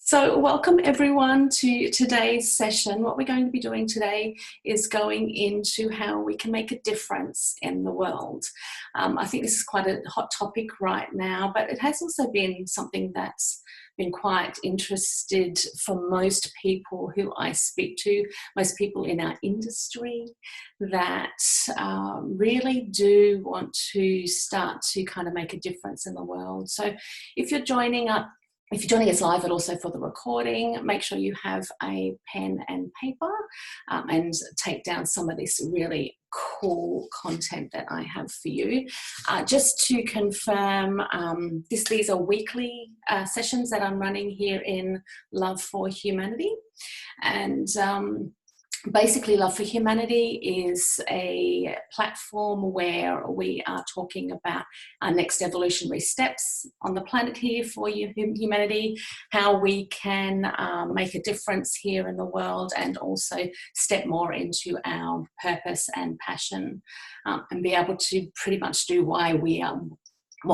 So welcome everyone to today's session. What we're going to be doing today is going into how we can make a difference in the world. I think this is quite a hot topic right now, but it has also been something that's been quite interested for most people who I speak to, most people in our industry that really do want to start to kind of make a difference in the world. So if you're joining us live, but also for the recording, make sure you have a pen and paper and take down some of this really cool content that I have for you. Just to confirm, these are weekly sessions that I'm running here in Love for Humanity. And basically, Love for Humanity is a platform where we are talking about our next evolutionary steps on the planet here for humanity, how we can make a difference here in the world, and also step more into our purpose and passion, and be able to pretty much do what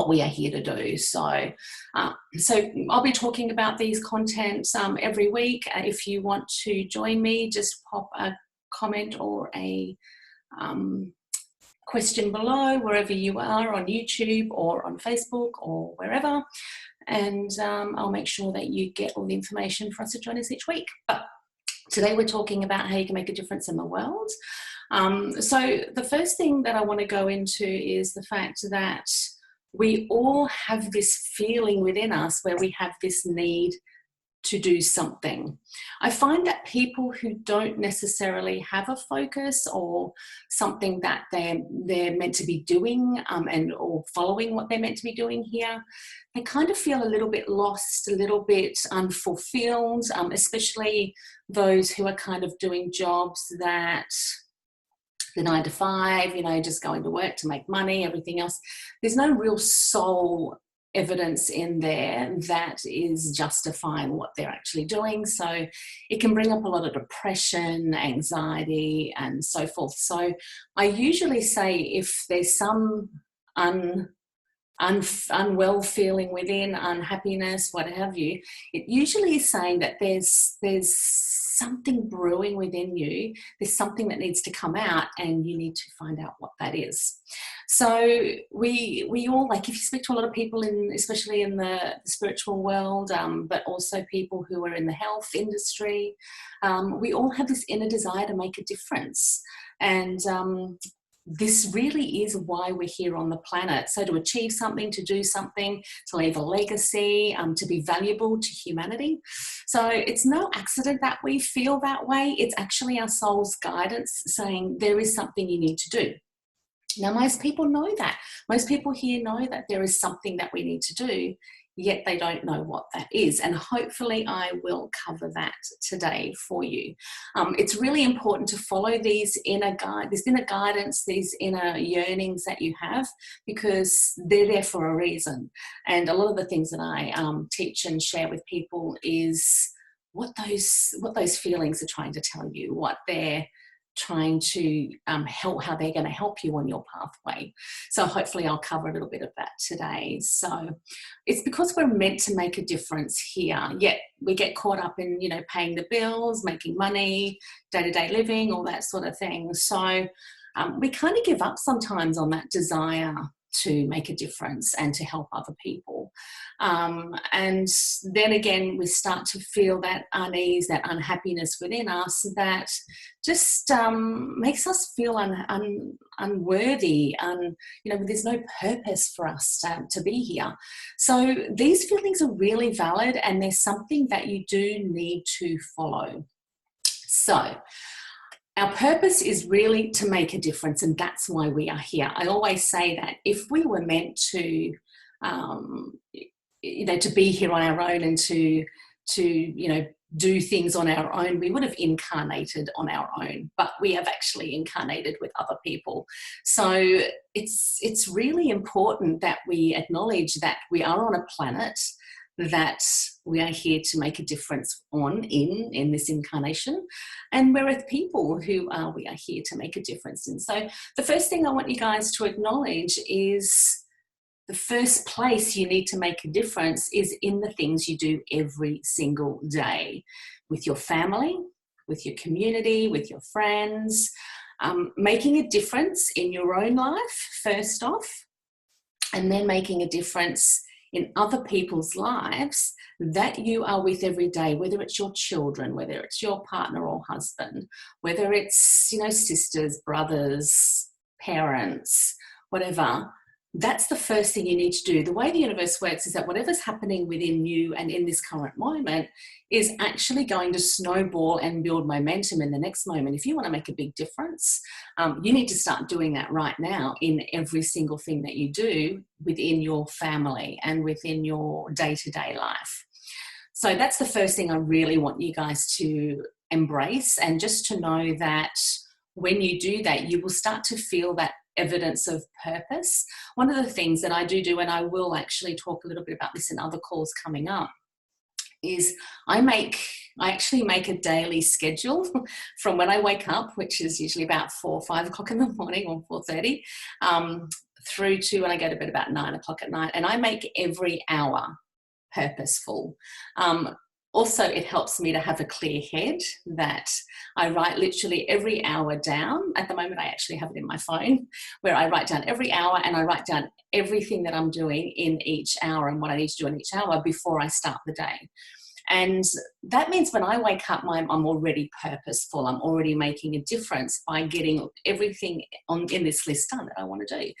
we are here to do. So I'll be talking about these contents every week. If you want to join me, just pop a comment or a question below wherever you are, on YouTube or on Facebook or wherever, and I'll make sure that you get all the information for us to join us each week. But today we're talking about how you can make a difference in the world. So the first thing that I want to go into is the fact that we all have this feeling within us where we have this need to do something. I find that people who don't necessarily have a focus or something that they're meant to be doing or following what they're meant to be doing here, they kind of feel a little bit lost, a little bit unfulfilled, especially those who are kind of doing jobs that the 9 to 5, just going to work to make money, everything else. There's no real soul evidence in there that is justifying what they're actually doing. So it can bring up a lot of depression, anxiety, and so forth. So I usually say if there's some unwell feeling within, unhappiness, what have you, it usually is saying that there's something brewing within you. There's something that needs to come out, and you need to find out what that is. So we all, like, if you speak to a lot of people especially in the spiritual world, but also people who are in the health industry, we all have this inner desire to make a difference. And this really is why we're here on the planet. So to achieve something, to do something, to leave a legacy, to be valuable to humanity. So it's no accident that we feel that way. It's actually our soul's guidance saying there is something you need to do. Now, most people know that. Most people here know that there is something that we need to do, yet they don't know what that is. And hopefully I will cover that today for you. It's really important to follow this inner guidance, these inner yearnings that you have, because they're there for a reason. And a lot of the things that I teach and share with people is what those feelings are trying to tell you, what they're trying to help, how they're going to help you on your pathway. So hopefully I'll cover a little bit of that today. So it's because we're meant to make a difference here, yet we get caught up in, paying the bills, making money, day-to-day living, all that sort of thing. So we kind of give up sometimes on that desire to make a difference and to help other people. And then again, we start to feel that unease, that unhappiness within us that just makes us feel unworthy. There's no purpose for us to be here. So these feelings are really valid, and there's something that you do need to follow. So our purpose is really to make a difference, and that's why we are here. I always say that if we were meant to, to be here on our own and to do things on our own, we would have incarnated on our own, but we have actually incarnated with other people. So it's really important that we acknowledge that we are on a planet that we are here to make a difference in this incarnation, and we're with people who we are here to make a difference in. So the first thing I want you guys to acknowledge is the first place you need to make a difference is in the things you do every single day with your family, with your community, with your friends, making a difference in your own life, first off, and then making a difference in other people's lives that you are with every day, whether it's your children, whether it's your partner or husband, whether it's, sisters, brothers, parents, whatever. That's the first thing you need to do. The way the universe works is that whatever's happening within you and in this current moment is actually going to snowball and build momentum in the next moment. If you want to make a big difference, you need to start doing that right now in every single thing that you do within your family and within your day-to-day life. So that's the first thing I really want you guys to embrace, and just to know that when you do that, you will start to feel that evidence of purpose. One of the things that I do, and I will actually talk a little bit about this in other calls coming up, is I actually make a daily schedule from when I wake up, which is usually about 4 or 5 o'clock in the morning, or 4:30, through to when I go to bed about 9 o'clock at night. And I make every hour purposeful. Also, it helps me to have a clear head, that I write literally every hour down. At the moment, I actually have it in my phone, where I write down every hour, and I write down everything that I'm doing in each hour and what I need to do in each hour before I start the day. And that means when I wake up, I'm already purposeful. I'm already making a difference by getting everything in this list done that I want to do.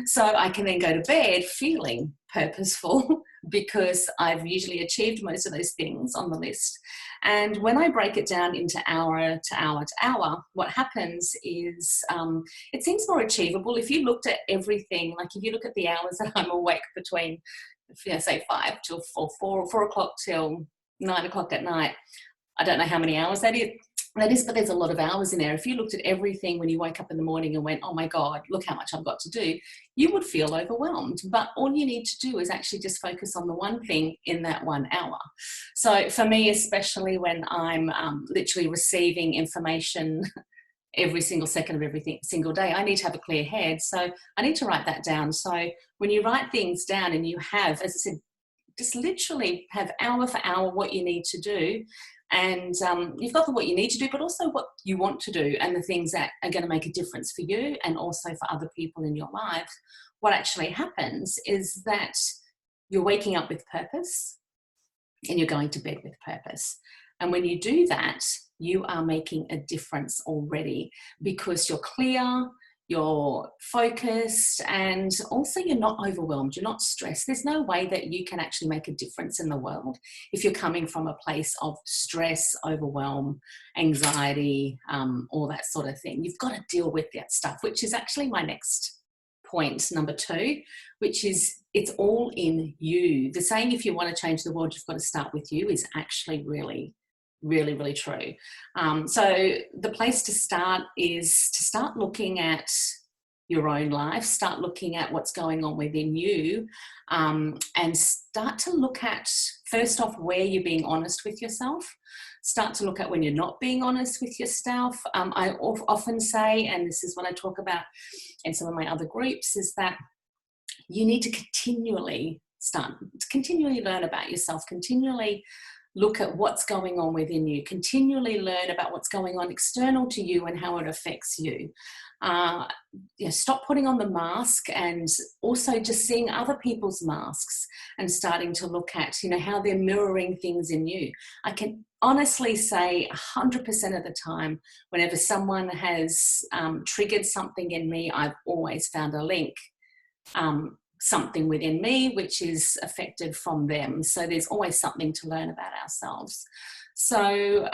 So I can then go to bed feeling purposeful because I've usually achieved most of those things on the list. And when I break it down into hour to hour to hour, what happens is it seems more achievable. If you looked at everything, like if you look at the hours that I'm awake between, say 5 till 4 o'clock till 9 o'clock at night. I don't know how many hours that is, but there's a lot of hours in there. If you looked at everything when you wake up in the morning and went, oh my God, look how much I've got to do, you would feel overwhelmed. But all you need to do is actually just focus on the one thing in that 1 hour. So for me, especially when I'm literally receiving information every single second of every single day, I need to have a clear head. So I need to write that down. So when you write things down and you have, as I said, just literally have hour for hour what you need to do, and you've got what you need to do, but also what you want to do, and the things that are going to make a difference for you and also for other people in your life. What actually happens is that you're waking up with purpose and you're going to bed with purpose. And when you do that, you are making a difference already, because you're clear, you're focused, and also you're not overwhelmed, you're not stressed. There's no way that you can actually make a difference in the world if you're coming from a place of stress, overwhelm, anxiety, all that sort of thing. You've got to deal with that stuff, which is actually my next point, number 2, which is it's all in you. The saying, if you want to change the world, you've got to start with you, is actually really true. So the place to start is to start looking at your own life, start looking at what's going on within you, and start to look at, first off, where you're being honest with yourself. Start to look at when you're not being honest with yourself. I often say, and this is what I talk about in some of my other groups, is that you need to continually learn about yourself, continually look at what's going on within you, continually learn about what's going on external to you and how it affects you. Stop putting on the mask, and also just seeing other people's masks and starting to look at, how they're mirroring things in you. I can honestly say 100% of the time, whenever someone has triggered something in me, I've always found a link, something within me which is affected from them. So there's always something to learn about ourselves. So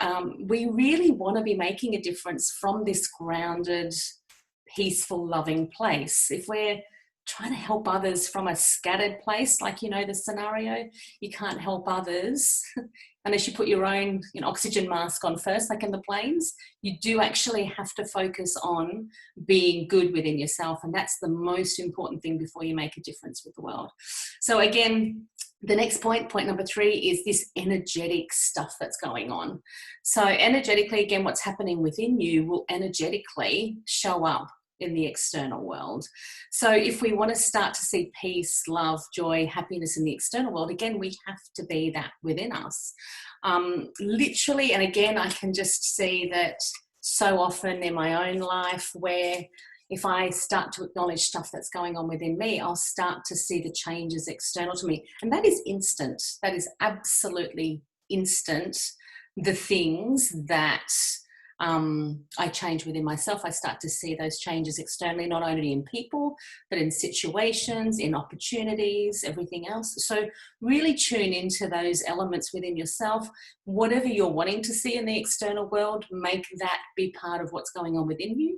we really want to be making a difference from this grounded, peaceful, loving place. If we're trying to help others from a scattered place, like, the scenario, you can't help others unless you put your own oxygen mask on first, like in the planes. You do actually have to focus on being good within yourself, and that's the most important thing before you make a difference with the world. So again, the next point number 3, is this energetic stuff that's going on. So energetically, again, what's happening within you will energetically show up in the external world. So if we want to start to see peace, love, joy, happiness in the external world, again, we have to be that within us. Literally, and again, I can just see that so often in my own life where if I start to acknowledge stuff that's going on within me, I'll start to see the changes external to me. And that is instant. That is absolutely instant. The things that I change within myself, I start to see those changes externally, not only in people, but in situations, in opportunities, everything else. So really tune into those elements within yourself. Whatever you're wanting to see in the external world, make that be part of what's going on within you.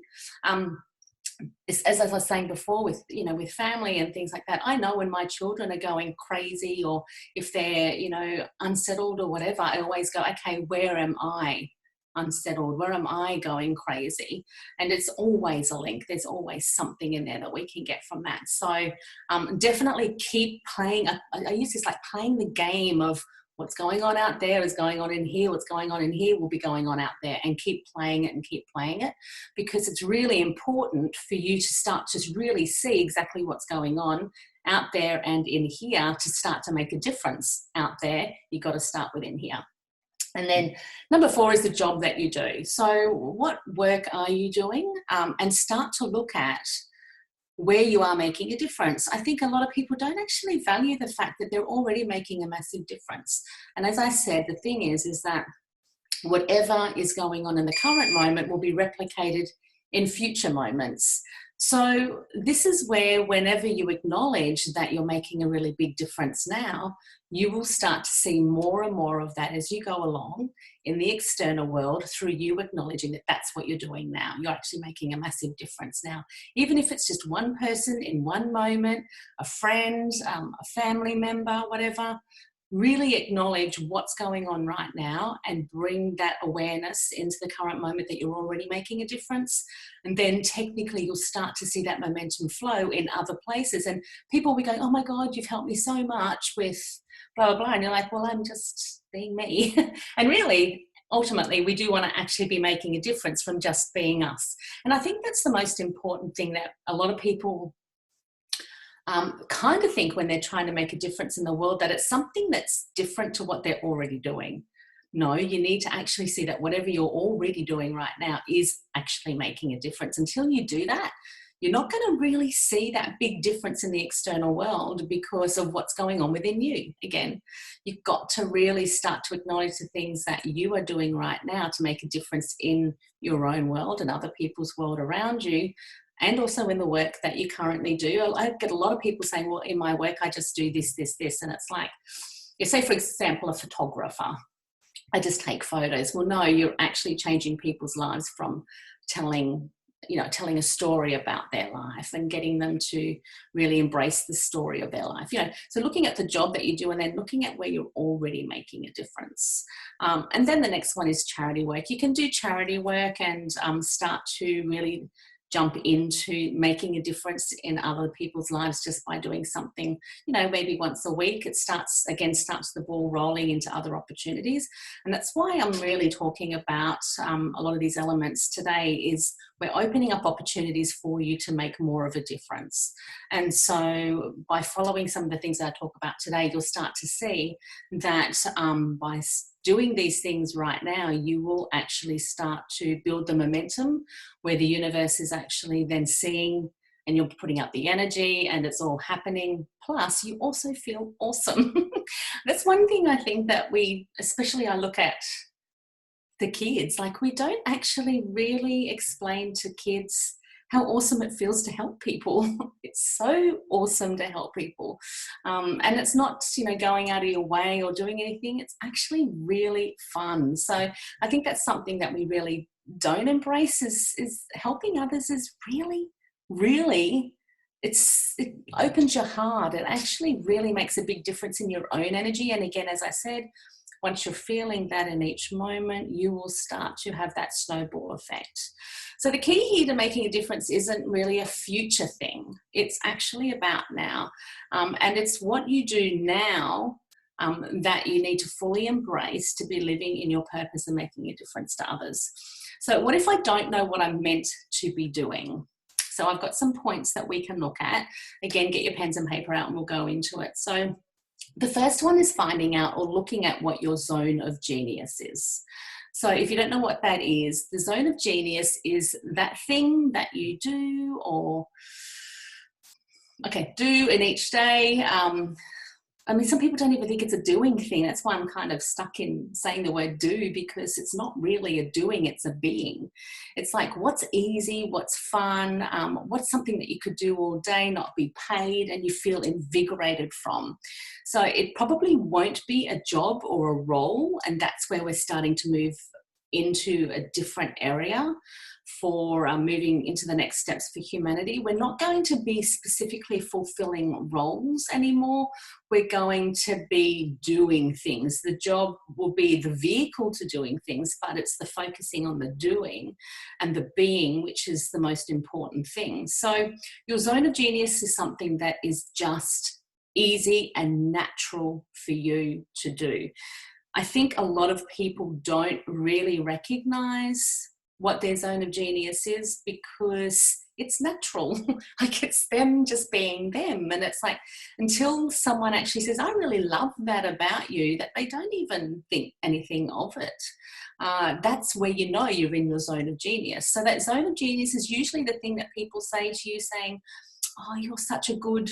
As I was saying before, with with family and things like that, I know when my children are going crazy or if they're unsettled or whatever, I always go, okay, where am I unsettled? Where am I going crazy? And it's always a link. There's always something in there that we can get from that. So definitely keep playing. I use this like playing the game of what's going on out there is going on in here. What's going on in here will be going on out there, and keep playing it and keep playing it, because it's really important for you to start to really see exactly what's going on out there and in here to start to make a difference out there. You've got to start within here. And then number 4 is the job that you do. So what work are you doing? And start to look at where you are making a difference. I think a lot of people don't actually value the fact that they're already making a massive difference. And as I said, the thing is that whatever is going on in the current moment will be replicated in future moments. So this is where whenever you acknowledge that you're making a really big difference now, you will start to see more and more of that as you go along in the external world, through you acknowledging that that's what you're doing now. You're actually making a massive difference now. Even if it's just one person in one moment, a friend, a family member, whatever, really acknowledge what's going on right now and bring that awareness into the current moment that you're already making a difference. And then technically you'll start to see that momentum flow in other places. And people will be going, oh my God, you've helped me so much with blah, blah, blah. And you're like, well, I'm just being me. And really, ultimately, we do want to actually be making a difference from just being us. And I think that's the most important thing that a lot of people kind of think when they're trying to make a difference in the world, that it's something that's different to what they're already doing. No, you need to actually see that whatever you're already doing right now is actually making a difference. Until you do that, you're not going to really see that big difference in the external world because of what's going on within you. Again, you've got to really start to acknowledge the things that you are doing right now to make a difference in your own world and other people's world around you. And also in the work that you currently do. I get a lot of people saying, well, in my work, I just do this, this, this. And it's like, you say, for example, a photographer, I just take photos. Well, no, you're actually changing people's lives from telling a story about their life and getting them to really embrace the story of their life. So looking at the job that you do and then looking at where you're already making a difference. And then the next one is charity work. You can do charity work and start to really jump into making a difference in other people's lives just by doing something, maybe once a week. It starts the ball rolling into other opportunities. And that's why I'm really talking about a lot of these elements today. Is we're opening up opportunities for you to make more of a difference. And so by following some of the things that I talk about today, you'll start to see that by doing these things right now, you will actually start to build the momentum where the universe is actually then seeing, and you're putting out the energy and it's all happening. Plus you also feel awesome. That's one thing I think that especially I look at the kids, like we don't actually really explain to kids how awesome it feels to help people. It's so awesome to help people. And it's not, going out of your way or doing anything. It's actually really fun. So I think that's something that we really don't embrace is helping others is really, really, it opens your heart. It actually really makes a big difference in your own energy. And again, as I said, once you're feeling that in each moment, you will start to have that snowball effect. So the key here to making a difference isn't really a future thing. It's actually about now. And it's what you do now that you need to fully embrace to be living in your purpose and making a difference to others. So what if I don't know what I'm meant to be doing? So I've got some points that we can look at. Again, get your pens and paper out and we'll go into it. So the first one is finding out or looking at what your zone of genius is. So if you don't know what that is, the zone of genius is that thing that you do do in each day. I mean, some people don't even think it's a doing thing. That's why I'm kind of stuck in saying the word do, because it's not really a doing, it's a being. It's like, what's easy, what's fun, what's something that you could do all day, not be paid, and you feel invigorated from. So it probably won't be a job or a role, and that's where we're starting to move into a different area for moving into the next steps for humanity. We're not going to be specifically fulfilling roles anymore. We're going to be doing things. The job will be the vehicle to doing things, but it's the focusing on the doing and the being, which is the most important thing. So your zone of genius is something that is just easy and natural for you to do. I think a lot of people don't really recognize what their zone of genius is because it's natural. Like, it's them just being them. And it's like, until someone actually says, I really love that about you, that they don't even think anything of it. That's where you know you're in your zone of genius. So that zone of genius is usually the thing that people say to you, saying, oh, you're such a good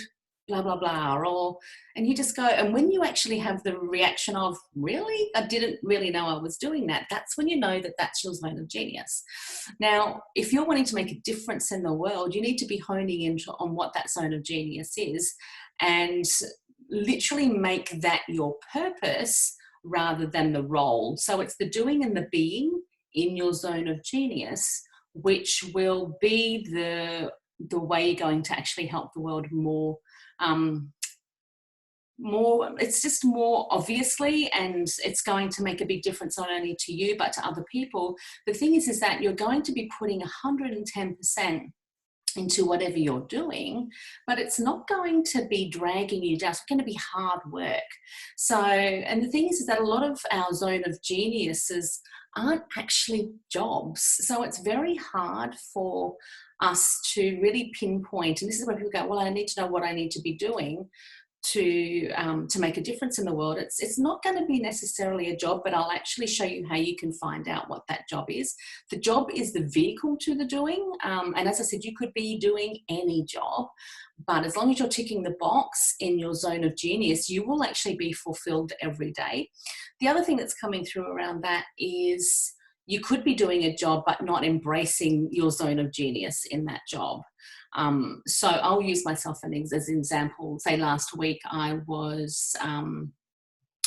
blah, blah, blah, and you just go, and when you actually have the reaction of, really? I didn't really know I was doing that. That's when you know that that's your zone of genius. Now, if you're wanting to make a difference in the world, you need to be honing in on what that zone of genius is and literally make that your purpose rather than the role. So it's the doing and the being in your zone of genius, which will be the way you're going to actually help the world more, it's just more obviously, and it's going to make a big difference not only to you but to other people. The thing is that you're going to be putting 110% into whatever you're doing, but it's not going to be dragging you down. It's going to be hard work. So, and the thing is that a lot of our zone of geniuses aren't actually jobs. So it's very hard for us to really pinpoint, and this is where people go, well, I need to know what I need to be doing to make a difference in the world. It's not going to be necessarily a job, but I'll actually show you how you can find out what that job is. The job is the vehicle to the doing, and as I said, you could be doing any job, but as long as you're ticking the box in your zone of genius, you will actually be fulfilled every day. The other thing that's coming through around that is you could be doing a job but not embracing your zone of genius in that job. So I'll use myself as an example. Say last week I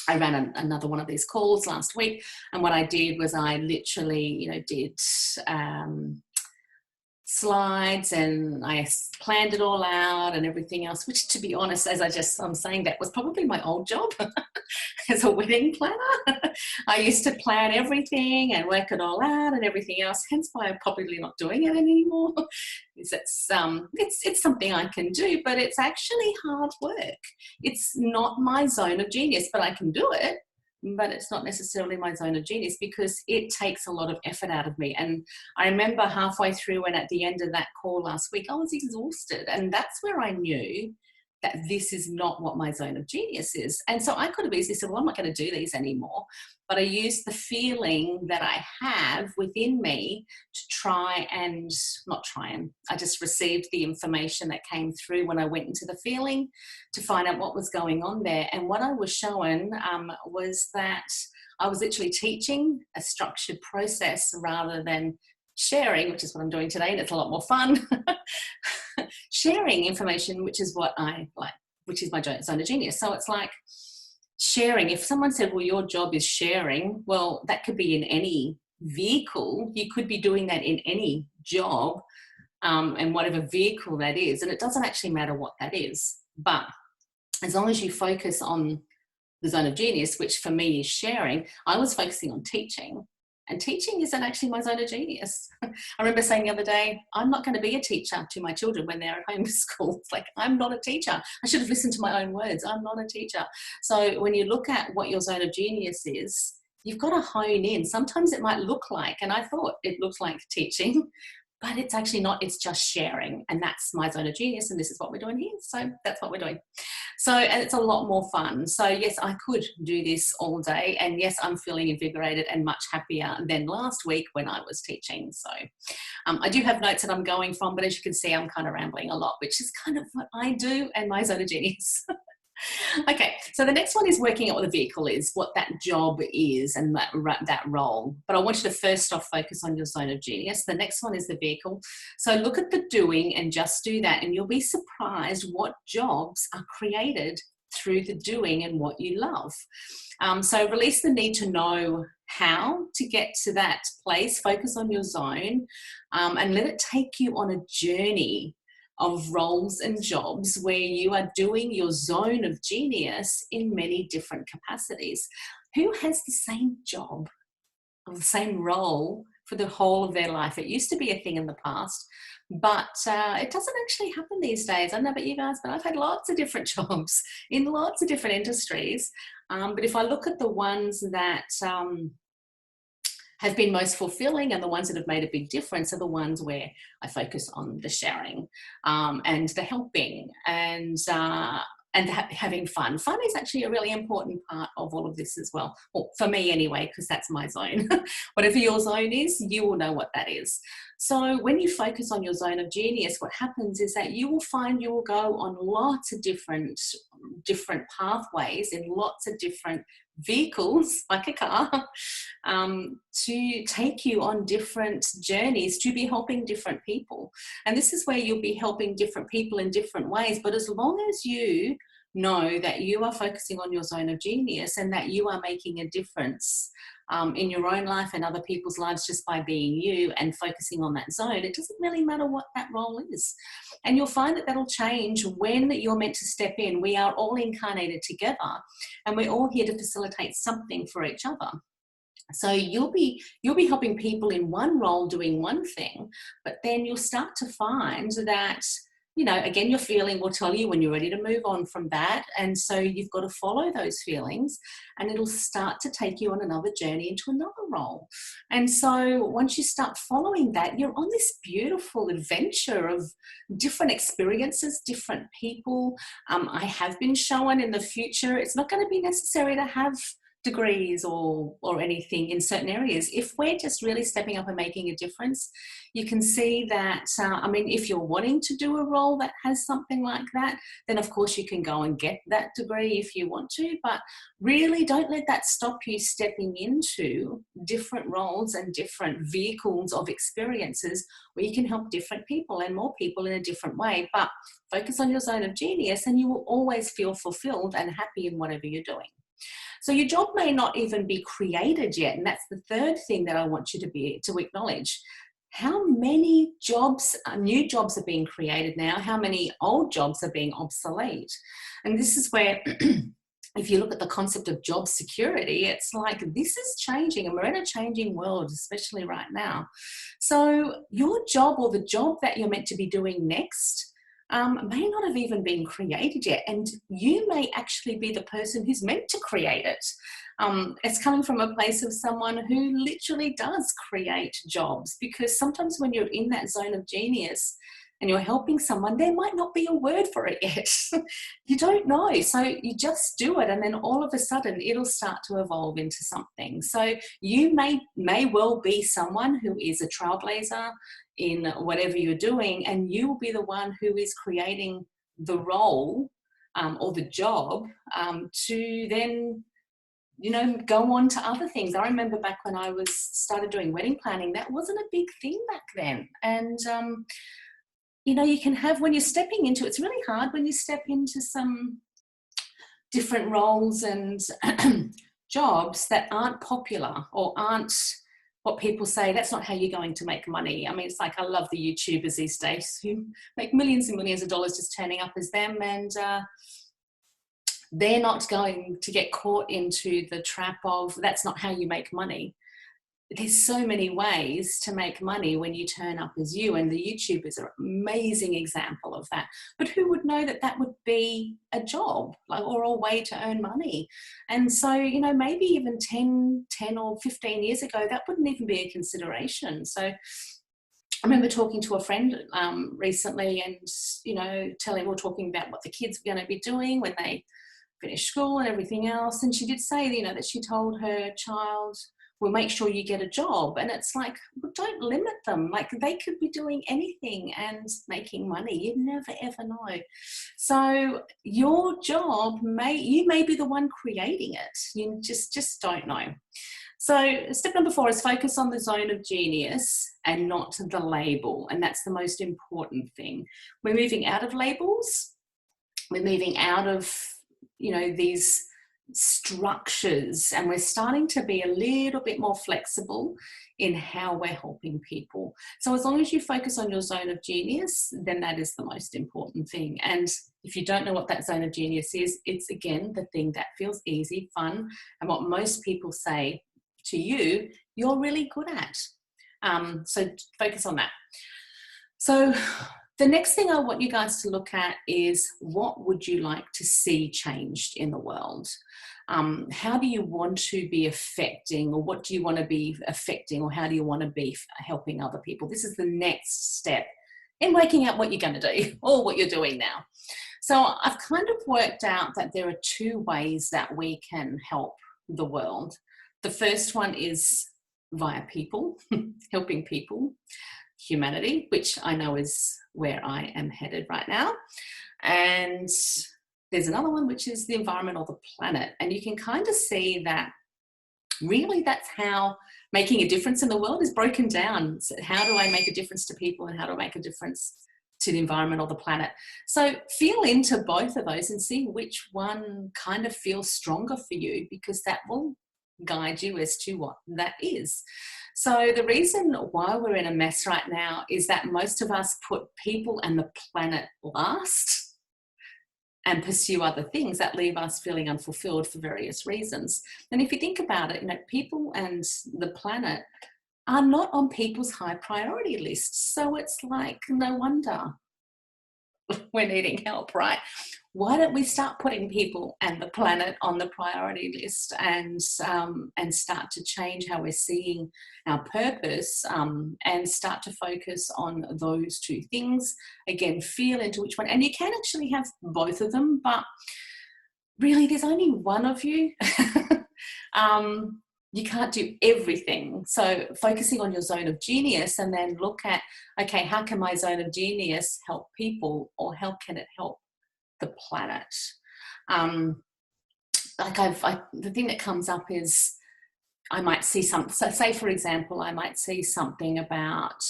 ran another one of these calls last week, and what I did was I literally, did slides, and I planned it all out and everything else, which, to be honest, I'm saying, that was probably my old job as a wedding planner. I used to plan everything and work it all out and everything else, hence why I'm probably not doing it anymore. It's something I can do, but it's actually hard work. It's not my zone of genius, but I can do it. But it's not necessarily my zone of genius because it takes a lot of effort out of me. And I remember halfway through and at the end of that call last week, I was exhausted. And that's where I knew that this is not what my zone of genius is. And so I could have easily said, well, I'm not going to do these anymore. But I used the feeling that I have within me to I just received the information that came through when I went into the feeling to find out what was going on there. And what I was shown was that I was literally teaching a structured process rather than sharing, which is what I'm doing today, and it's a lot more fun. Sharing information, which is what I like, which is my zone of genius. So it's like sharing. If someone said, well, your job is sharing, well, that could be in any vehicle. You could be doing that in any job, and whatever vehicle that is. And it doesn't actually matter what that is. But as long as you focus on the zone of genius, which for me is sharing, I was focusing on teaching. And teaching isn't actually my zone of genius. I remember saying the other day, I'm not going to be a teacher to my children when they're at home school. It's like, I'm not a teacher. I should have listened to my own words. I'm not a teacher. So when you look at what your zone of genius is, you've got to hone in. Sometimes it might look like, and I thought it looked like teaching, but it's actually not, it's just sharing. And that's my zone of genius. And this is what we're doing here. So that's what we're doing. So, and it's a lot more fun. So yes, I could do this all day. And yes, I'm feeling invigorated and much happier than last week when I was teaching. So I do have notes that I'm going from, but as you can see, I'm kind of rambling a lot, which is kind of what I do and my zone of genius. Okay, so the next one is working out what the vehicle is, what that job is, and that role. But I want you to first off focus on your zone of genius. The next one is the vehicle. So look at the doing and just do that, and you'll be surprised what jobs are created through the doing and what you love. So release the need to know how to get to that place. Focus on your zone, and let it take you on a journey of roles and jobs where you are doing your zone of genius in many different capacities. Who has the same job or the same role for the whole of their life? It used to be a thing in the past, but it doesn't actually happen these days. I don't know about you guys, but I've had lots of different jobs in lots of different industries. But if I look at the ones that have been most fulfilling and the ones that have made a big difference are the ones where I focus on the sharing and the helping and having fun. Fun is actually a really important part of all of this as well. Well, for me anyway, because that's my zone. Whatever your zone is, you will know what that is. So when you focus on your zone of genius, what happens is that you will find you will go on lots of different pathways in lots of different vehicles, like a car, to take you on different journeys, to be helping different people. And this is where you'll be helping different people in different ways. But as long as you know that you are focusing on your zone of genius and that you are making a difference in your own life and other people's lives just by being you and focusing on that zone, it doesn't really matter what that role is. And you'll find that that'll change when you're meant to step in. We are all incarnated together and we're all here to facilitate something for each other. So you'll be helping people in one role doing one thing, but then you'll start to find that, you know, again, your feeling will tell you when you're ready to move on from that. And so you've got to follow those feelings and it'll start to take you on another journey into another role. And so once you start following that, you're on this beautiful adventure of different experiences, different people. I have been shown in the future, it's not going to be necessary to have degrees or anything in certain areas. If we're just really stepping up and making a difference, you can see that, I mean, if you're wanting to do a role that has something like that, then of course you can go and get that degree if you want to, but really don't let that stop you stepping into different roles and different vehicles of experiences where you can help different people and more people in a different way. But focus on your zone of genius and you will always feel fulfilled and happy in whatever you're doing. So your job may not even be created yet. And that's the third thing that I want you to acknowledge. How many jobs, new jobs are being created now? How many old jobs are being obsolete? And this is where, if you look at the concept of job security, it's like this is changing and we're in a changing world, especially right now. So your job or the job that you're meant to be doing next may not have even been created yet. And you may actually be the person who's meant to create it. It's coming from a place of someone who literally does create jobs, because sometimes when you're in that zone of genius and you're helping someone, there might not be a word for it yet. You don't know. So you just do it and then all of a sudden it'll start to evolve into something. So you may well be someone who is a trailblazer in whatever you're doing, and you will be the one who is creating the role or the job to then, you know, go on to other things. I remember back when I started doing wedding planning, that wasn't a big thing back then. And you know, you can have, when you're stepping into, it's really hard when you step into some different roles and jobs that aren't popular or aren't what people say. That's not how you're going to make money. I mean, it's like, I love the YouTubers these days who make millions and millions of dollars just turning up as them, and they're not going to get caught into the trap of that's not how you make money. There's so many ways to make money when you turn up as you, and the YouTubers are an amazing example of that. But who would know that that would be a job, or a way to earn money? And so, you know, maybe even 10 or 15 years ago, that wouldn't even be a consideration. So I remember talking to a friend recently and, we're talking about what the kids were going to be doing when they finish school and everything else. And she did say, that she told her child, well, make sure you get a job. And it's like, well, don't limit them. Like, they could be doing anything and making money. You never, ever know. So your job you may be the one creating it. You just don't know. So step number 4 is focus on the zone of genius and not the label. And that's the most important thing. We're moving out of labels. We're moving out of, these structures, and we're starting to be a little bit more flexible in how we're helping people. So as long as you focus on your zone of genius, then that is the most important thing. And if you don't know what that zone of genius is, it's again the thing that feels easy, fun, and what most people say to you, you're really good at. So focus on that. So the next thing I want you guys to look at is, what would you like to see changed in the world? How do you want to be affecting, or what do you want to be affecting, or how do you want to be helping other people? This is the next step in working out what you're going to do or what you're doing now. So I've kind of worked out that there are 2 ways that we can help the world. The first one is via people, helping people, humanity, which I know is where I am headed right now. And there's another one, which is the environment or the planet. And you can kind of see that really that's how making a difference in the world is broken down. So how do I make a difference to people, and how do I make a difference to the environment or the planet? So feel into both of those and see which one kind of feels stronger for you, because that will guide you as to what that is. So the reason why we're in a mess right now is that most of us put people and the planet last and pursue other things that leave us feeling unfulfilled for various reasons. And if you think about it, people and the planet are not on people's high priority lists. So it's like, no wonder we're needing help, right? Why don't we start putting people and the planet on the priority list, and start to change how we're seeing our purpose, and start to focus on those 2 things. Again, feel into which one, and you can actually have both of them, but really there's only one of you. You can't do everything. So focusing on your zone of genius, and then look at, okay, how can my zone of genius help people, or how can it help the planet? The thing that comes up is, I might see something. So say, for example, I might see something about,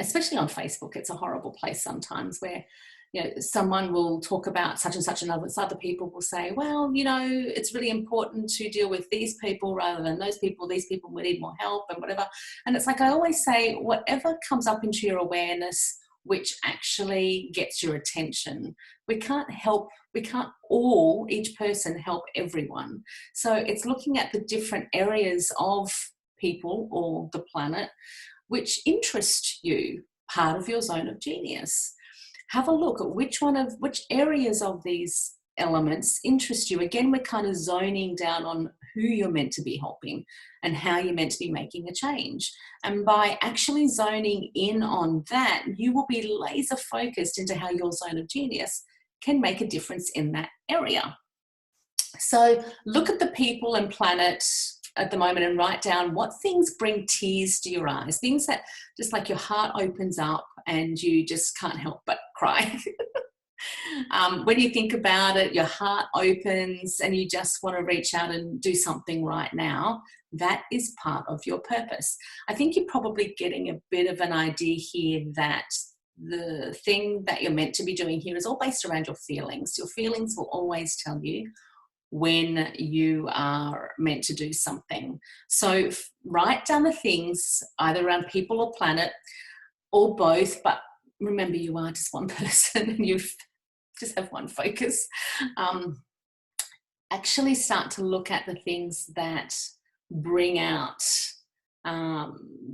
especially on Facebook, it's a horrible place sometimes, where someone will talk about such and such, and other people will say, well, it's really important to deal with these people rather than those people. These people will need more help and whatever. And it's like, I always say, whatever comes up into your awareness which actually gets your attention. We can't each person help everyone. So it's looking at the different areas of people or the planet which interest you, part of your zone of genius. Have a look at which areas of these elements interest you. Again, we're kind of zoning down on who you're meant to be helping and how you're meant to be making a change. And by actually zoning in on that, you will be laser focused into how your zone of genius can make a difference in that area. So look at the people and planet at the moment and write down what things bring tears to your eyes, things that just like your heart opens up and you just can't help but cry. When you think about it, your heart opens and you just want to reach out and do something right now. That is part of your purpose. I think you're probably getting a bit of an idea here that the thing that you're meant to be doing here is all based around your feelings. Your feelings will always tell you when you are meant to do something. So write down the things either around people or planet or both, but remember you are just one person and you just have one focus. Actually start to look at the things that bring out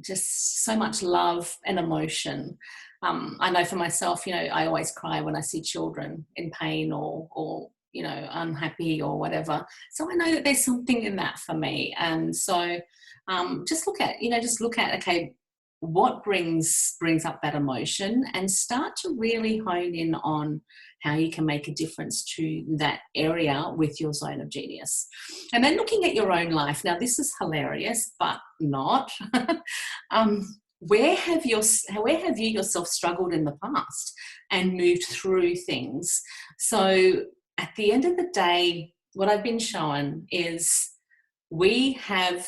just so much love and emotion. I know for myself, I always cry when I see children in pain or unhappy or whatever. So I know that there's something in that for me. And so just look at, okay, what brings up that emotion, and start to really hone in on how you can make a difference to that area with your zone of genius. And then looking at your own life. Now, this is hilarious, but not. Where have you yourself struggled in the past and moved through things? So at the end of the day, what I've been shown is we have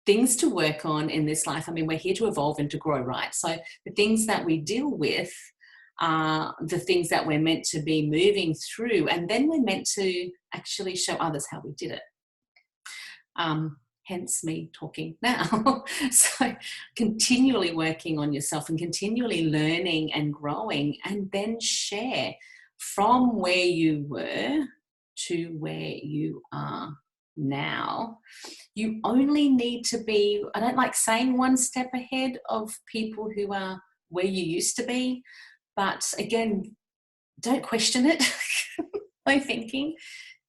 things to work on in this life. I mean, we're here to evolve and to grow, right? So the things that we deal with are the things that we're meant to be moving through, and then we're meant to actually show others how we did it. Hence me talking now. So continually working on yourself and continually learning and growing, and then share from where you were to where you are now. You only need to be, I don't like saying one step ahead of people who are where you used to be, but again, don't question it by thinking.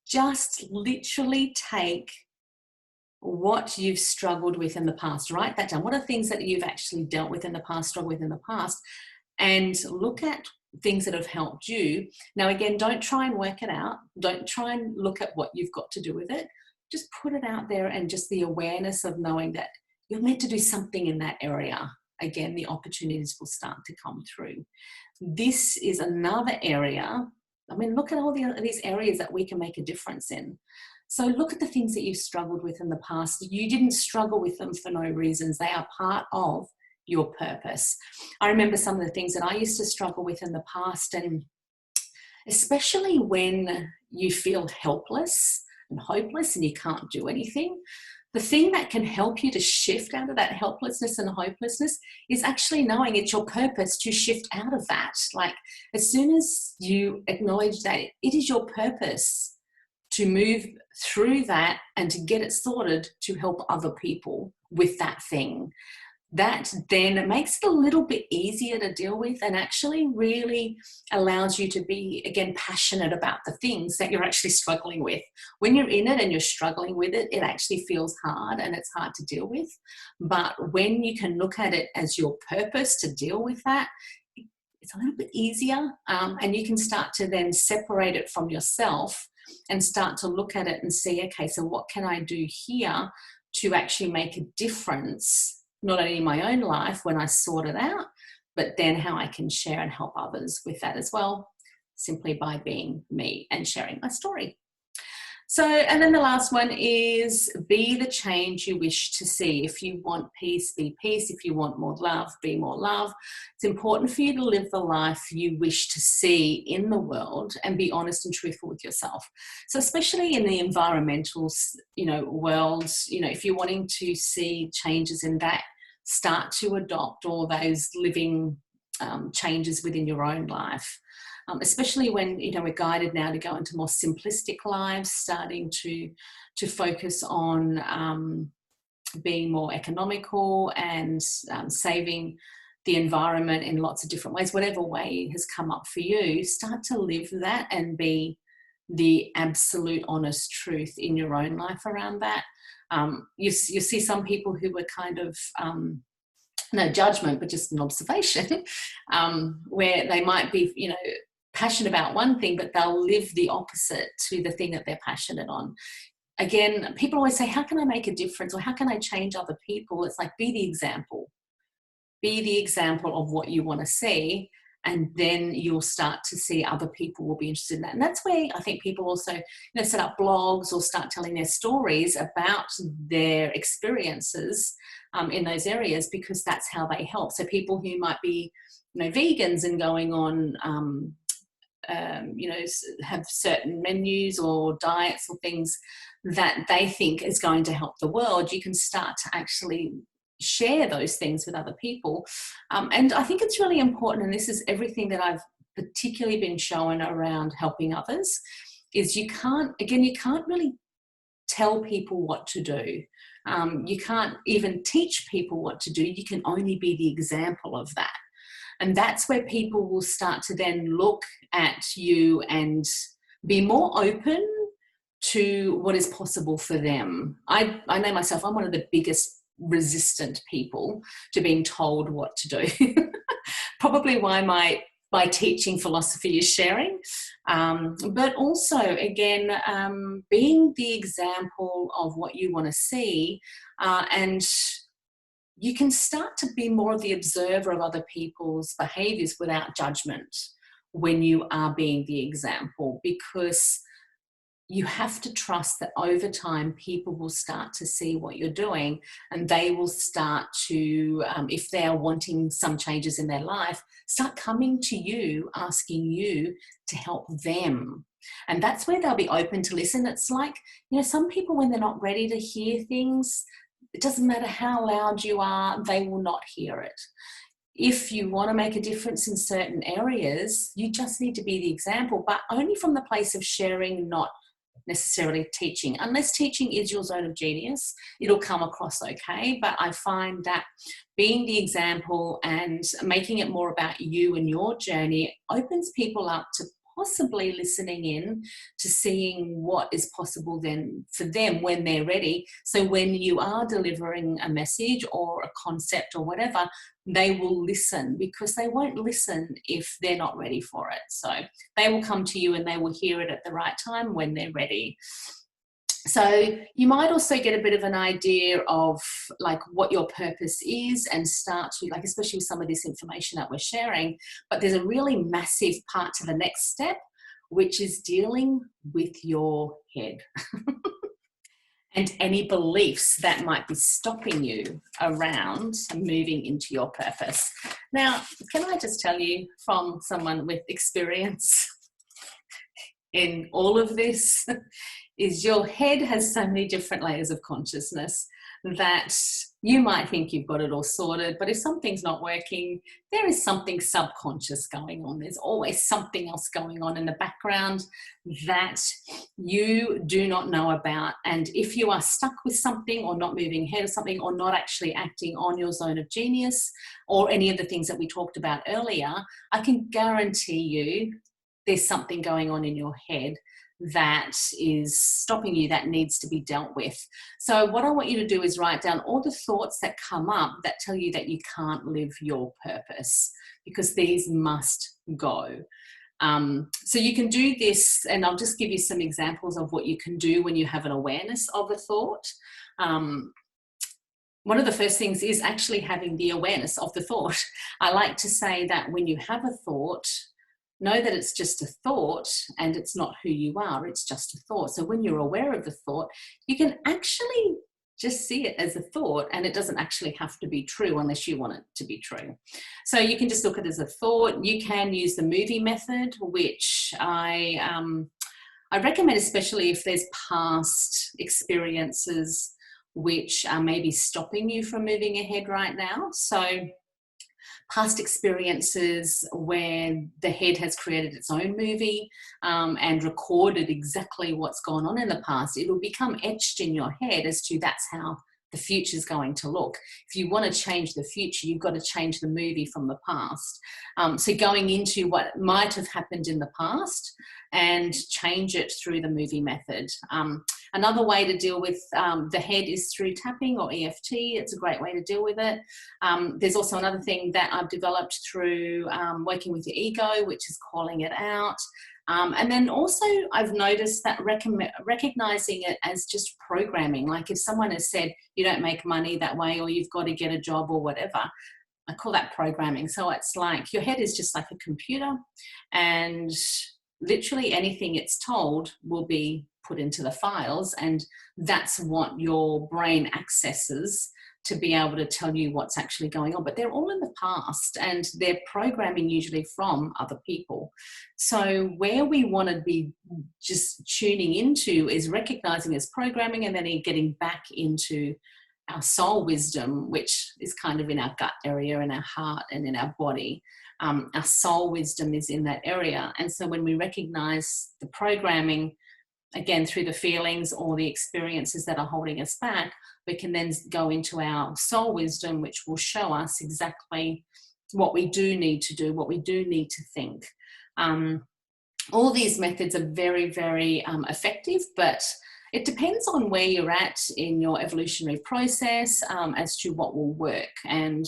Just literally take what you've struggled with in the past, write that down. What are things that you've actually dealt with in the past, struggled with in the past, and look at things that have helped you. Now, again, don't try and work it out. Don't try and look at what you've got to do with it. Just put it out there, and just the awareness of knowing that you're meant to do something in that area. Again, the opportunities will start to come through. This is another area. I mean, look at all these areas that we can make a difference in. So look at the things that you've struggled with in the past. You didn't struggle with them for no reasons. They are part of your purpose. I remember some of the things that I used to struggle with in the past, and especially when you feel helpless and hopeless and you can't do anything, the thing that can help you to shift out of that helplessness and hopelessness is actually knowing it's your purpose to shift out of that. Like, as soon as you acknowledge that it is your purpose to move through that and to get it sorted to help other people with that thing, that then makes it a little bit easier to deal with, and actually really allows you to be, again, passionate about the things that you're actually struggling with. When you're in it and you're struggling with it, it actually feels hard and it's hard to deal with. But when you can look at it as your purpose to deal with that, it's a little bit easier, and you can start to then separate it from yourself and start to look at it and see, okay, so what can I do here to actually make a difference, not only in my own life when I sort it out, but then how I can share and help others with that as well, simply by being me and sharing my story. So, and then the last one is be the change you wish to see. If you want peace, be peace. If you want more love, be more love. It's important for you to live the life you wish to see in the world and be honest and truthful with yourself. So especially in the environmental, world, if you're wanting to see changes in that, start to adopt all those living changes within your own life. Especially when we're guided now to go into more simplistic lives, starting to focus on being more economical and saving the environment in lots of different ways. Whatever way has come up for you, start to live that and be the absolute honest truth in your own life around that. You see some people who were kind of no judgment, but just an observation, where they might be, passionate about one thing, but they'll live the opposite to the thing that they're passionate on. Again, people always say, how can I make a difference, or how can I change other people? It's like, be the example. Be the example of what you want to see, and then you'll start to see other people will be interested in that. And that's where I think people also set up blogs or start telling their stories about their experiences in those areas, because that's how they help. So people who might be vegans and going on have certain menus or diets or things that they think is going to help the world, you can start to actually share those things with other people. And I think it's really important, and this is everything that I've particularly been shown around helping others, is you can't really tell people what to do. You can't even teach people what to do. You can only be the example of that. And that's where people will start to then look at you and be more open to what is possible for them. I know myself, I'm one of the biggest resistant people to being told what to do. Probably why my teaching philosophy is sharing, but also, again, being the example of what you want to see, and you can start to be more of the observer of other people's behaviours without judgment when you are being the example, because you have to trust that over time people will start to see what you're doing, and they will start to, if they're wanting some changes in their life, start coming to you, asking you to help them. And that's where they'll be open to listen. It's like, some people, when they're not ready to hear things, it doesn't matter how loud you are, they will not hear it. If you want to make a difference in certain areas, you just need to be the example, but only from the place of sharing, not necessarily teaching. Unless teaching is your zone of genius, it'll come across okay. But I find that being the example and making it more about you and your journey opens people up to possibly listening in, to seeing what is possible then for them when they're ready. So when you are delivering a message or a concept or whatever, they will listen, because they won't listen if they're not ready for it. So they will come to you and they will hear it at the right time when they're ready. So you might also get a bit of an idea of like what your purpose is, and start to, like, especially with some of this information that we're sharing, but there's a really massive part to the next step, which is dealing with your head and any beliefs that might be stopping you around moving into your purpose. Now, can I just tell you from someone with experience in all of this, is your head has so many different layers of consciousness that you might think you've got it all sorted, but if something's not working, there is something subconscious going on. There's always something else going on in the background that you do not know about. And if you are stuck with something, or not moving ahead of something, or not actually acting on your zone of genius, or any of the things that we talked about earlier, I can guarantee you there's something going on in your head that is stopping you, that needs to be dealt with. So what I want you to do is write down all the thoughts that come up that tell you that you can't live your purpose, because these must go. So you can do this, and I'll just give you some examples of what you can do when you have an awareness of a thought. One of the first things is actually having the awareness of the thought. I like to say that when you have a thought, know that it's just a thought and it's not who you are, it's just a thought. So when you're aware of the thought, you can actually just see it as a thought, and it doesn't actually have to be true unless you want it to be true. So you can just look at it as a thought. You can use the movie method, which I recommend, especially if there's past experiences which are maybe stopping you from moving ahead right now. So past experiences where the head has created its own movie and recorded exactly what's gone on in the past, it will become etched in your head as to that's how the future is going to look. If you want to change the future, you've got to change the movie from the past. So going into what might have happened in the past and change it through the movie method. Another way to deal with the head is through tapping or EFT. It's a great way to deal with it. There's also another thing that I've developed through working with your ego, which is calling it out. And then also I've noticed that recognizing it as just programming. Like if someone has said, you don't make money that way, or you've got to get a job or whatever, I call that programming. So it's like your head is just like a computer, and literally anything it's told will be put into the files, and that's what your brain accesses to be able to tell you what's actually going on. But they're all in the past, and they're programming usually from other people. So where we want to be just tuning into is recognizing as programming, and then getting back into our soul wisdom, which is kind of in our gut area, in our heart and in our body. Our soul wisdom is in that area. And so when we recognize the programming, again, through the feelings or the experiences that are holding us back, we can then go into our soul wisdom, which will show us exactly what we do need to do, what we do need to think. All these methods are very, very effective, but It depends on where you're at in your evolutionary process as to what will work. And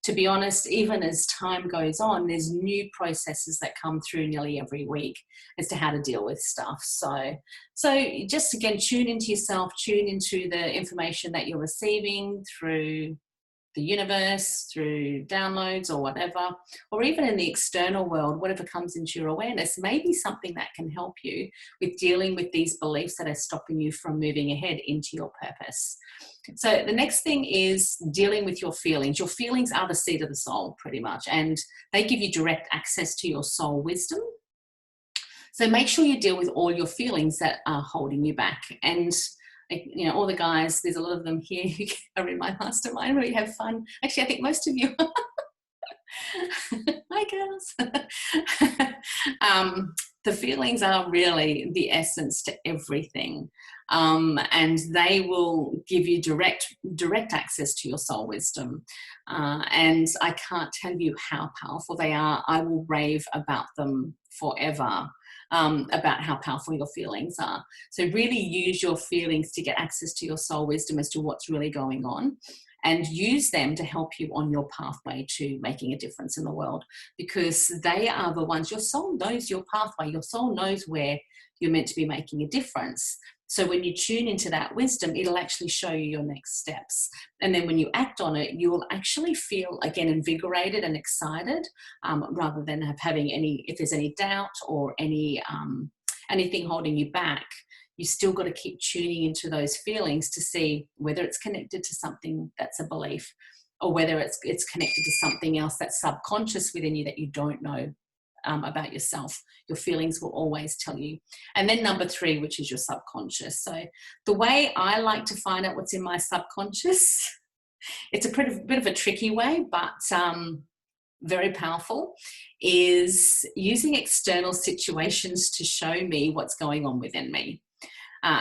to be honest, even as time goes on, there's new processes that come through nearly every week as to how to deal with stuff. So just again, tune into yourself, tune into the information that you're receiving through the universe, through downloads or whatever, or even in the external world, whatever comes into your awareness may be something that can help you with dealing with these beliefs that are stopping you from moving ahead into your purpose. So the next thing is dealing with your feelings. Your feelings are the seat of the soul, pretty much, and they give you direct access to your soul wisdom. So make sure you deal with all your feelings that are holding you back. And you know, all the guys, there's a lot of them here who are in my mastermind where we have fun. Actually, I think most of you hi girls. The feelings are really the essence to everything, and they will give you direct access to your soul wisdom, and I can't tell you how powerful they are. I will rave about them forever. About how powerful your feelings are. So really use your feelings to get access to your soul wisdom as to what's really going on, and use them to help you on your pathway to making a difference in the world, because they are the ones, your soul knows your pathway, your soul knows where you're meant to be making a difference. So when you tune into that wisdom, it'll actually show you your next steps. And then when you act on it, you'll actually feel, again, invigorated and excited, rather than having if there's any doubt or anything holding you back. You still got to keep tuning into those feelings to see whether it's connected to something that's a belief, or whether it's connected to something else that's subconscious within you that you don't know about yourself. Your feelings will always tell you. And then number 3, which is your subconscious. So the way I like to find out what's in my subconscious, it's a bit of a tricky way, but very powerful, is using external situations to show me what's going on within me.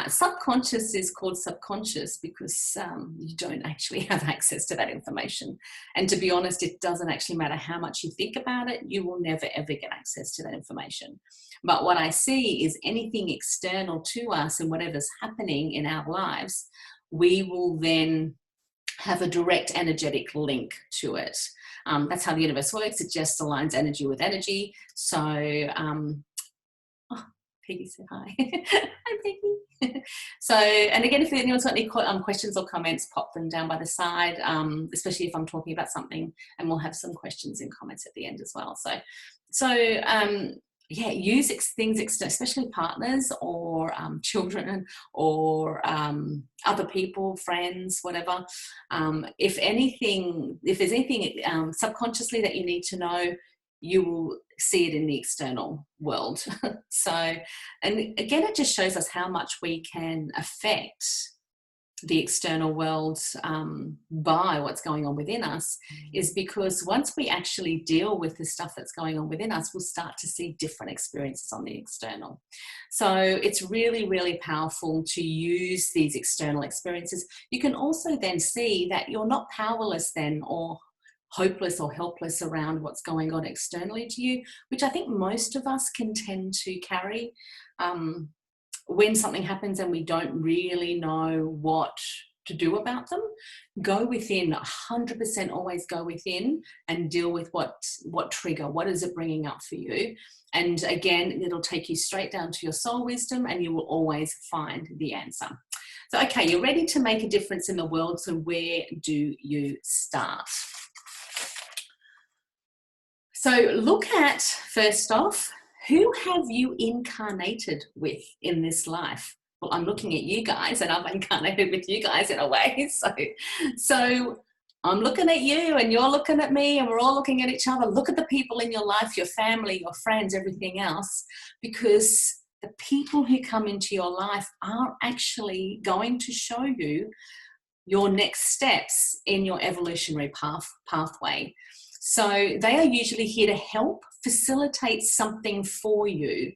Subconscious is called subconscious because you don't actually have access to that information. And to be honest, it doesn't actually matter how much you think about it, you will never ever get access to that information. But what I see is anything external to us and whatever's happening in our lives, we will then have a direct energetic link to it. That's how the universe works. It just aligns energy with energy. So, Peggy said hi. Hi, Peggy. So, and again, if anyone's got any questions or comments, pop them down by the side, especially if I'm talking about something, and we'll have some questions and comments at the end as well. Yeah, use things, especially partners or children or other people, friends, whatever. If there's anything subconsciously that you need to know, you will see it in the external world. So, and again, it just shows us how much we can affect the external world by what's going on within us, is because once we actually deal with the stuff that's going on within us, we'll start to see different experiences on the external. So it's really, really powerful to use these external experiences. You can also then see that you're not powerless then, or hopeless or helpless around what's going on externally to you, which I think most of us can tend to carry. When something happens and we don't really know what to do about them, go within, 100% always go within and deal with what trigger, what is it bringing up for you. And again, it'll take you straight down to your soul wisdom and you will always find the answer. So, okay, you're ready to make a difference in the world. So where do you start? So look at, first off, who have you incarnated with in this life? Well, I'm looking at you guys and I've incarnated with you guys in a way. So I'm looking at you and you're looking at me and we're all looking at each other. Look at the people in your life, your family, your friends, everything else, because the people who come into your life are actually going to show you your next steps in your evolutionary pathway. So they are usually here to help facilitate something for you.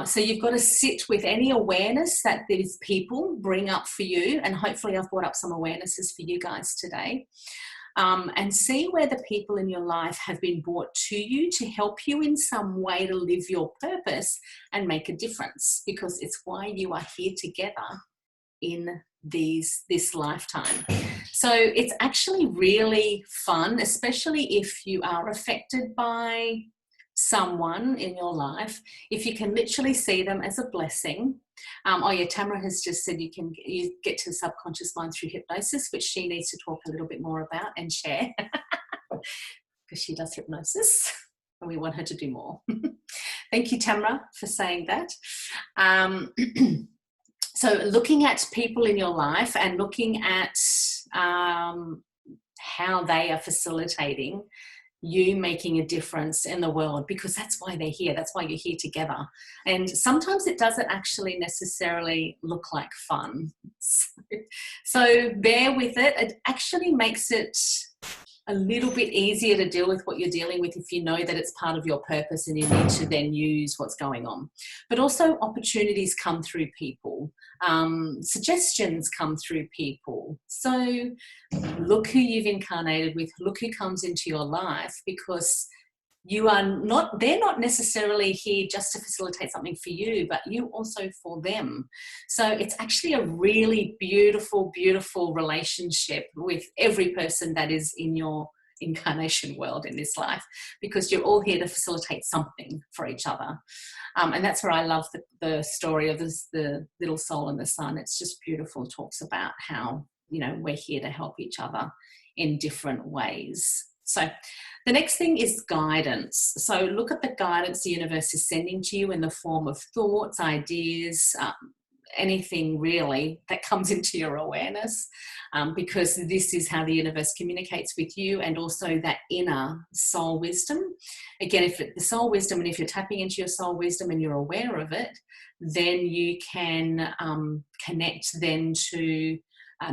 So you've got to sit with any awareness that these people bring up for you, and hopefully I've brought up some awarenesses for you guys today, and see where the people in your life have been brought to you to help you in some way to live your purpose and make a difference, because it's why you are here together in this lifetime. So it's actually really fun, especially if you are affected by someone in your life, if you can literally see them as a blessing. Oh yeah, Tamara has just said you get to the subconscious mind through hypnosis, which she needs to talk a little bit more about and share because she does hypnosis and we want her to do more. Thank you, Tamara, for saying that. So looking at people in your life and looking at how they are facilitating you making a difference in the world, because that's why they're here. That's why you're here together. And sometimes it doesn't actually necessarily look like fun. So bear with it. It actually makes it a little bit easier to deal with what you're dealing with if you know that it's part of your purpose and you need to then use what's going on. But also opportunities come through people. Suggestions come through people. So look who you've incarnated with, look who comes into your life, because they're not necessarily here just to facilitate something for you, but you also for them. So it's actually a really beautiful, beautiful relationship with every person that is in your incarnation world in this life, because you're all here to facilitate something for each other. And that's where I love the story of the little soul and the sun. It's just beautiful. It talks about how, we're here to help each other in different ways. So the next thing is guidance. So look at the guidance the universe is sending to you in the form of thoughts, ideas, anything really that comes into your awareness, because this is how the universe communicates with you, and also that inner soul wisdom. Again, if the soul wisdom, and if you're tapping into your soul wisdom and you're aware of it, then you can connect then to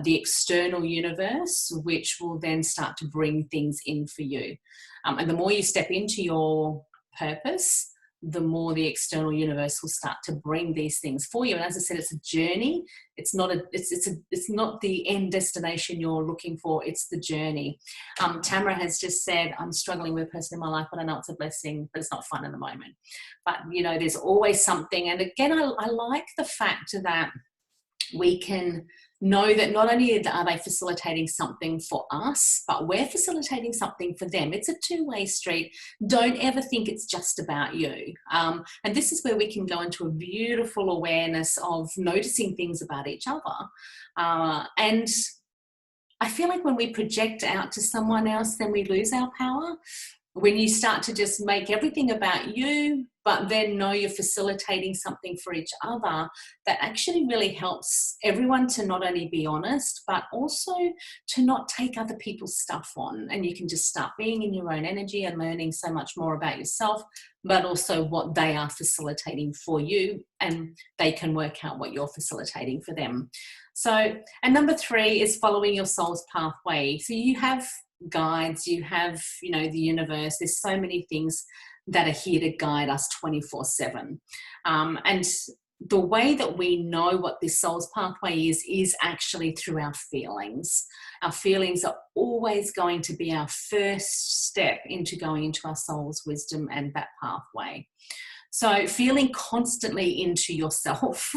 the external universe, which will then start to bring things in for you. And the more you step into your purpose, the more the external universe will start to bring these things for you. And as I said, it's a journey. It's not the end destination you're looking for. It's the journey. Tamara has just said, I'm struggling with a person in my life, but I know it's a blessing, but it's not fun in the moment. But, there's always something. And again, I like the fact that we can know that not only are they facilitating something for us, but we're facilitating something for them. It's a two-way street. Don't ever think it's just about you. And this is where we can go into a beautiful awareness of noticing things about each other. And I feel like when we project out to someone else, then we lose our power. When you start to just make everything about you, but then know you're facilitating something for each other, that actually really helps everyone to not only be honest, but also to not take other people's stuff on. And you can just start being in your own energy and learning so much more about yourself, but also what they are facilitating for you, and they can work out what you're facilitating for them. So, and number 3 is following your soul's pathway. So you have guides, you have, the universe. There's so many things that are here to guide us 24/7. And the way that we know what this soul's pathway is actually through our feelings. Our feelings are always going to be our first step into going into our soul's wisdom and that pathway. So feeling constantly into yourself,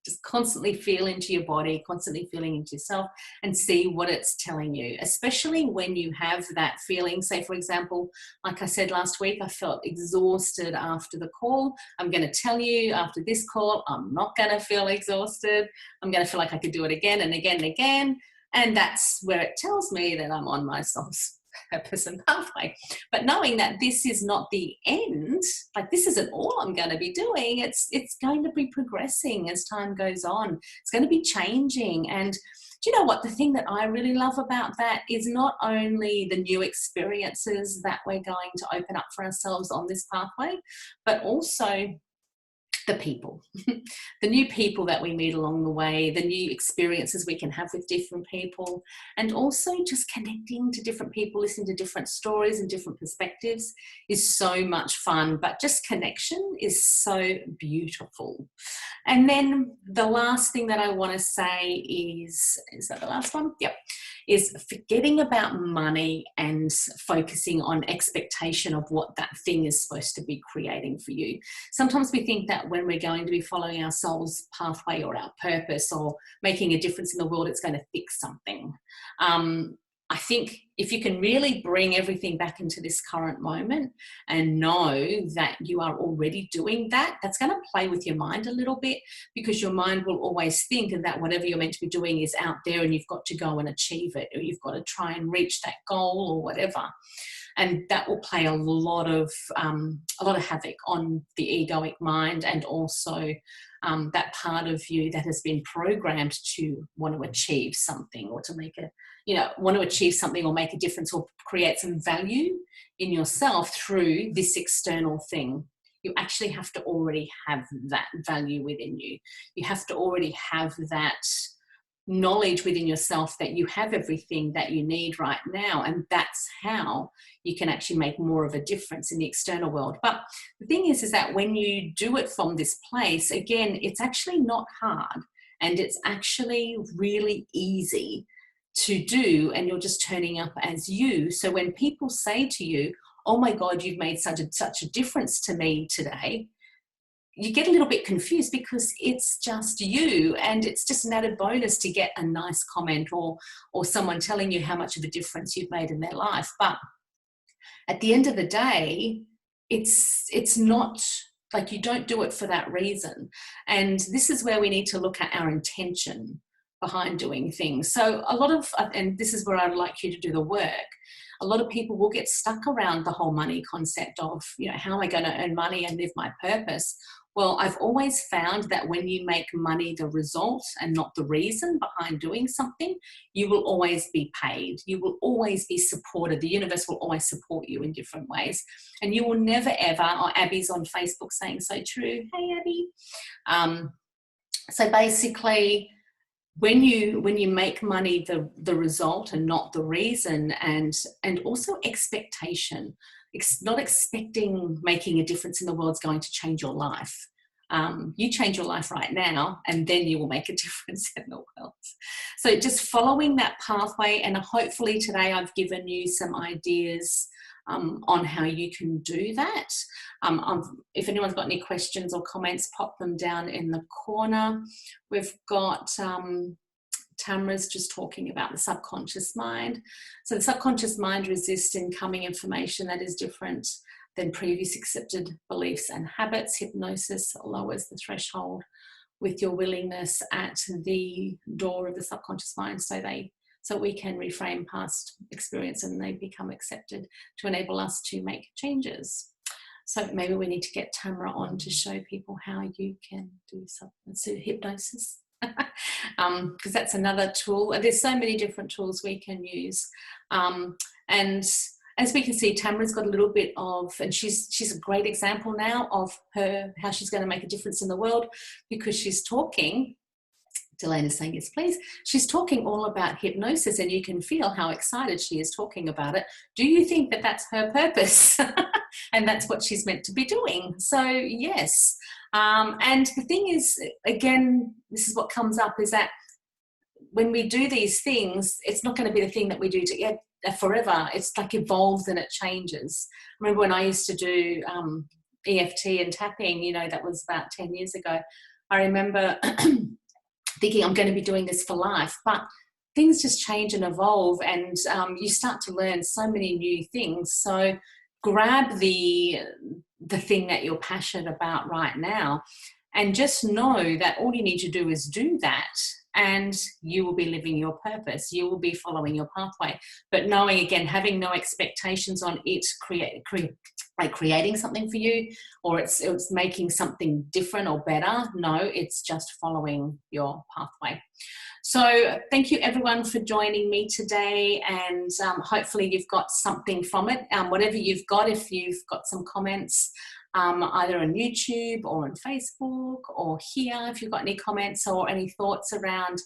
just constantly feel into your body, constantly feeling into yourself, and see what it's telling you, especially when you have that feeling. Say, for example, like I said last week, I felt exhausted after the call. I'm going to tell you after this call, I'm not going to feel exhausted. I'm going to feel like I could do it again and again and again. And that's where it tells me that I'm on my soul's purpose and pathway. But knowing that this is not the end, like this isn't all I'm going to be doing, it's going to be progressing as time goes on. It's going to be changing. And do you know what? The thing that I really love about that is not only the new experiences that we're going to open up for ourselves on this pathway, but also the people, the new people that we meet along the way, the new experiences we can have with different people, and also just connecting to different people, listening to different stories and different perspectives is so much fun. But just connection is so beautiful. And then the last thing that I want to say is that the last one? Yep. is forgetting about money and focusing on expectation of what that thing is supposed to be creating for you. Sometimes we think that when we're going to be following our soul's pathway or our purpose or making a difference in the world, it's going to fix something. I think if you can really bring everything back into this current moment and know that you are already doing that, that's going to play with your mind a little bit, because your mind will always think that whatever you're meant to be doing is out there and you've got to go and achieve it, or you've got to try and reach that goal or whatever. And that will play a lot of havoc on the egoic mind, and also that part of you that has been programmed to want to achieve something, or to make want to achieve something or make a difference or create some value in yourself through this external thing. You actually have to already have that value within you. You have to already have that knowledge within yourself that you have everything that you need right now, and that's how you can actually make more of a difference in the external world. But the thing is that when you do it from this place, again, it's actually not hard, and it's actually really easy to do, and you're just turning up as you. So when people say to you, oh my God, you've made such a difference to me today, you get a little bit confused, because it's just you, and it's just an added bonus to get a nice comment or someone telling you how much of a difference you've made in their life. But at the end of the day, it's not like, you don't do it for that reason. And this is where we need to look at our intention behind doing things. So and this is where I'd like you to do the work. A lot of people will get stuck around the whole money concept of, how am I going to earn money and live my purpose? Well, I've always found that when you make money the result and not the reason behind doing something, you will always be paid. You will always be supported. The universe will always support you in different ways. And you will never ever, Abby's on Facebook saying so true. Hey, Abby. So basically, when you make money the result and not the reason, and also expectation, not expecting making a difference in the world is going to change your life. You change your life right now, and then you will make a difference in the world. So just following that pathway, and hopefully today I've given you some ideas on how you can do that. If anyone's got any questions or comments, pop them down in the corner. We've got Tamara's just talking about the subconscious mind. So the subconscious mind resists incoming information that is different than previous accepted beliefs and habits. Hypnosis lowers the threshold with your willingness at the door of the subconscious mind, so we can reframe past experience and they become accepted, to enable us to make changes. So maybe we need to get Tamara on to show people how you can do hypnosis. Because that's another tool. There's so many different tools we can use. And as we can see, Tamara's got a little bit of, and she's a great example now of how she's going to make a difference in the world, because she's talking. Delana's saying yes, please. She's talking all about hypnosis, and you can feel how excited she is talking about it. Do you think that that's her purpose? And that's what she's meant to be doing. So yes. And the thing is, again, this is what comes up, is that when we do these things, it's not going to be the thing that we do forever. It's like evolves and it changes. I remember when I used to do EFT and tapping, that was about 10 years ago. I remember thinking I'm going to be doing this for life, but things just change and evolve, and you start to learn so many new things. So grab the thing that you're passionate about right now, and just know that all you need to do is do that, and you will be living your purpose. You will be following your pathway. But knowing, again, having no expectations on it creating something for you, or it's making something different or better. No, it's just following your pathway. So thank you everyone for joining me today, and hopefully you've got something from it. Whatever you've got, if you've got some comments, either on YouTube or on Facebook or here, if you've got any comments or any thoughts around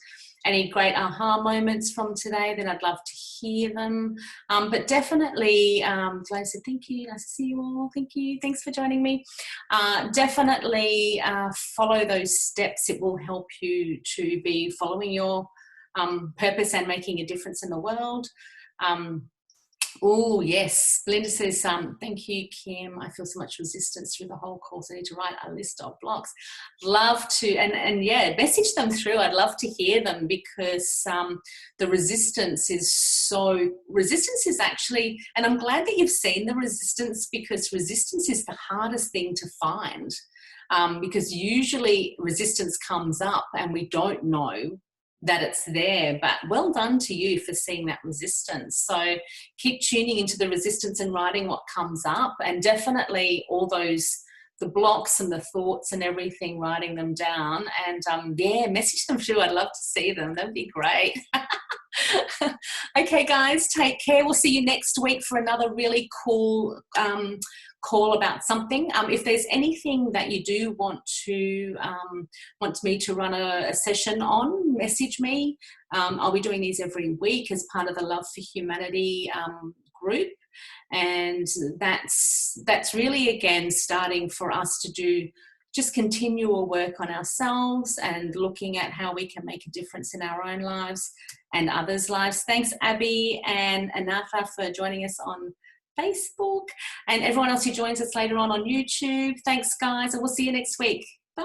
any great aha moments from today, then I'd love to hear them. But definitely, Glenn said thank you, nice to see you all, thank you, thanks for joining me. Definitely follow those steps. It will help you to be following your purpose and making a difference in the world. Oh, yes. Belinda says, thank you, Kim. I feel so much resistance through the whole course. I need to write a list of blocks. Love to, and yeah, message them through. I'd love to hear them, because the resistance is actually, and I'm glad that you've seen the resistance, because resistance is the hardest thing to find. Because usually resistance comes up and we don't know that it's there, but well done to you for seeing that resistance. So keep tuning into the resistance and writing what comes up, and definitely all those, the blocks and the thoughts and everything, writing them down, and yeah, message them through. I'd love to see them. That'd be great. Okay, guys, take care. We'll see you next week for another really cool call about something. If there's anything that you do want me to run a session on, message me. I'll be doing these every week as part of the Love for Humanity group, and that's really, again, starting for us to do just continual work on ourselves and looking at how we can make a difference in our own lives and others' lives. Thanks, Abby and Anatha, for joining us on Facebook, and everyone else who joins us later on YouTube. Thanks, guys, and we'll see you next week. Bye.